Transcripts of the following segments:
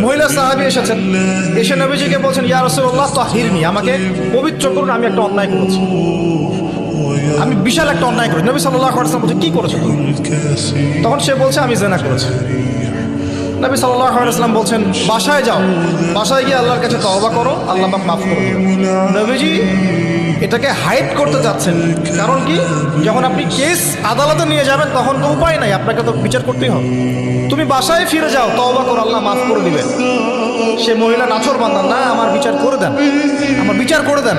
মহিলা সাহাবী এসেছেন, এসে নবীজিকে বলছেন, ইয়া রাসূলুল্লাহ তাহিরনি, আমাকে পবিত্র করুন, আমি একটা অন্যায় করেছি, আমি বিশাল একটা অন্যায় করেছি। নবী সাল্লাল্লাহু আলাইহি ওয়াসাল্লাম বলছেন, কি করেছো তুমি? তখন সে বলছে, আমি জিনা করেছি। নবী সাল্লাল্লাহু আলাইহি ওয়াসাল্লাম বলছেন, বাসায় যাও, বাসায় গিয়ে আল্লাহর কাছে তওবা করো, আল্লাহ পাক মাফ করে দেবেন। নবীজি এটাকে হাইড করতে যাচ্ছেন, কারণ কি, যখন আপনি কেস আদালতে নিয়ে যাবেন তখন তো উপায় নাই, আপনাকে তো বিচার করতেই হবে। তুমি বাসায় ফিরে যাও, তওবা করো, আল্লাহ মাফ করে দিবেন। সে মহিলা নাছরবান্দা, না, আমার বিচার করে দেন, আমার বিচার করে দেন,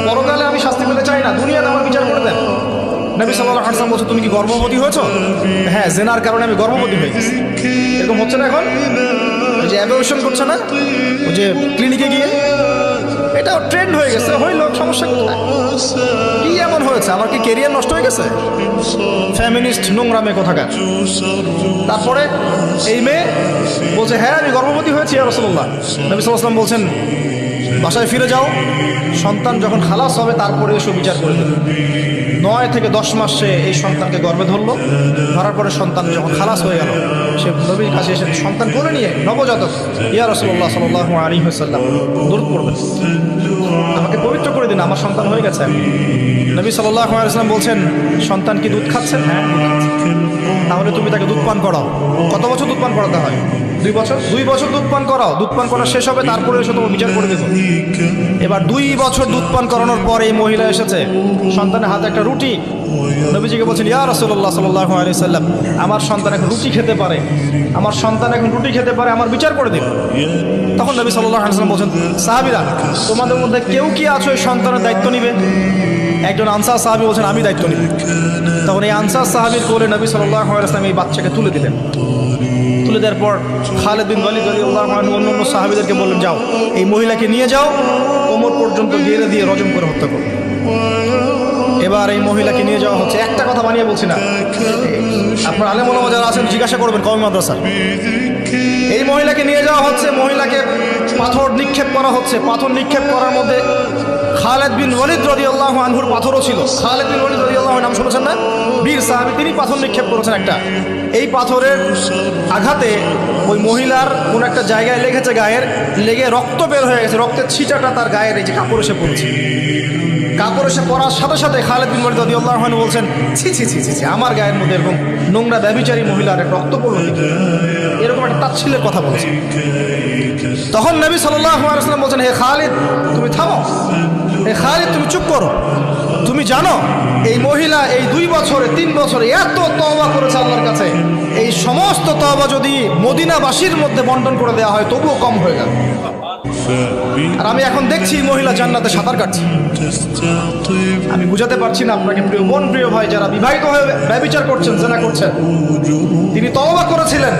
পরকালে আমি শাস্তি পেতে চাই না, দুনিয়াতে আমার বিচার করে দেন। নবী সাল্লাল্লাহু আলাইহি ওয়াসাল্লাম বলছে, তুমি কি গর্ভবতী হয়েছো? হ্যাঁ, জেনার কারণে আমি গর্ভবতী হয়ে গেছি। এরকম হচ্ছে না এখন, ওই যে অ্যাবর্শন করছে না, ওই যে ক্লিনিকে গিয়ে, এটাও ট্রেন্ড হয়ে গেছে, হইল, সমস্যা কোথায়? কি এমন হয়েছে? আমার কি কেরিয়ার নষ্ট হয়ে গেছে? ফ্যামিনিস্ট নোংরা মেয়ে কোথাকার। তারপরে এই মেয়ে বলছে, হ্যাঁ আমি গর্ভবতী হয়েছি ইয়া রাসূলুল্লাহ। নবী সাল্লাল্লাহু আলাইহি ওয়াসাল্লাম বলছেন, বাসায় ফিরে যাও, সন্তান যখন খালাস হবে তারপরে এসে বিচার করে দেবে। 9 থেকে 10 মাস সে এই সন্তানকে গর্ভে ধরলো, ধরার পরে সন্তান যখন খালাস হয়ে গেল, সে নবীর কাছে এসে সন্তান কোলে নিয়ে নবজাতক, ইয়া রাসূলুল্লাহ সাল্লাল্লাহু আলাইহি ওয়াসাল্লাম, দরুদ পড়বেন, আমাকে পবিত্র করে দিন, আমার সন্তান হয়ে গেছে। নবী সাল্লাল্লাহু আলাইহি ওয়াসাল্লাম বলছেন, সন্তান কি দুধ খাচ্ছেন? হ্যাঁ, দুধ খাচ্ছে। তাহলে তুমি তাকে দুধ পান করাও। কত বছর দুধ পান করাতে হয়? 2 বছর। 2 বছর দুধ পান করাও, দুধ পান করা শেষ হবে, তারপরে এসে তোমার বিচার করে দেবো। এবার 2 বছর দুধ পান করানোর পরে এই মহিলা এসেছে, সন্তানের হাতে একটা রুটি, নবীজিকে বলছেন, ইয়া রাসূলুল্লাহ সাল্লাল্লাহু আলাইহি ওয়াসাল্লাম, আমার সন্তান এখন রুটি খেতে পারে, আমার সন্তান এখন রুটি খেতে পারে, আমার বিচার করে দিন। তখন নবী সাল্লাল্লাহু আলাইহি ওয়াসাল্লাম বলছেন, সাহাবীরা, তোমাদের মধ্যে কেউ কি আছো এই সন্তানের দায়িত্ব নিবে? একজন আনসার সাহাবী বলছেন, আমি দায়িত্ব নিব। তখন এই আনসার সাহাবীর কোলে নবী সাল্লাল্লাহু আলাইহি ওয়াসাল্লাম এই বাচ্চাকে তুলে দিলেন। তুলে দেওয়ার পর খালিদ বিন ওয়ালিদ রাদিয়াল্লাহু আনহু অন্যান্য সাহাবীদেরকে বললেন, যাও, এই মহিলাকে নিয়ে যাও, কোমর পর্যন্ত গেড়ে দিয়ে রজম করে হত্যা করো। এবার এই মহিলাকে নিয়ে যাওয়া হচ্ছে, একটা কথা বানিয়ে বলছি না, আপনার আলেম ওলামা যারা আছেন জিজ্ঞাসা করবেন কওমি মাদ্রাসা। এই মহিলাকে নিয়ে যাওয়া হচ্ছে, মহিলাকে পাথর নিক্ষেপ করা হচ্ছে। পাথর নিক্ষেপ করার মধ্যে খালিদ বিন ওয়ালিদ রাদিয়াল্লাহু আনহুর পাথরও ছিল। খালিদ বিন ওয়ালিদ রাদিয়াল্লাহু আনহু নাম শুনেছেন না? বীর সাহাবী, তিনি পাথর নিক্ষেপ করেছেন একটা। এই পাথরের আঘাতে ওই মহিলার কোন একটা জায়গায় লেগেছে, গায়ের লেগে রক্ত বের হয়ে গেছে, রক্তের ছিটাটা তার গায়ের এই যে কাপড় এসে পড়েছে। কাপড় এসে পড়ার সাথে সাথে খালিদ বিন ওয়ালিদ রাদিয়াল্লাহু আনহু বলছেন, ছি ছি ছি ছি, আমার গায়ের মধ্যে এরকম নোংরা ব্যভিচারী মহিলার রক্ত পড়লো, এরকম একটা তাচ্ছিল্যের কথা বলছে। তখন নবী সাল্লাল্লাহু আলাইহি ওয়াসাল্লাম বলছেন, হে খালিদ, তুমি থামো, হে খালিদ, তুমি চুপ করো। তুমি জানো এই মহিলা এই 2 বছরে 3 বছরে এত তওবা করেছে আল্লাহর কাছে, এই সমস্ত তওবা যদি মদিনাবাসীর মধ্যে বন্টন করে দেওয়া হয় তবুও কম হয়ে যাবে। আর আমি এখন দেখছি মহিলা জান্নাতে সাঁতার কাটছে। আমি বুঝাতে পারছি না আপনাকে, প্রিয় বোন, প্রিয় ভাই, যারা বিবাহিত হয়ে ব্যভিচার করছেন, জিনা করছেন, তিনি তওবা করেছিলেন,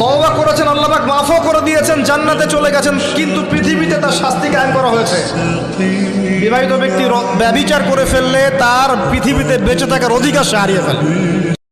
তওবা করেছেন, আল্লাহ পাক মাফও করে দিয়েছেন, জান্নাতে চলে গেছেন, কিন্তু পৃথিবীতে তার শাস্তি কায়েম করা হয়েছে। বিবাহিত ব্যক্তি ব্যভিচার করে ফেললে তার পৃথিবীতে বেঁচে থাকার অধিকার সে হারিয়ে ফেলে।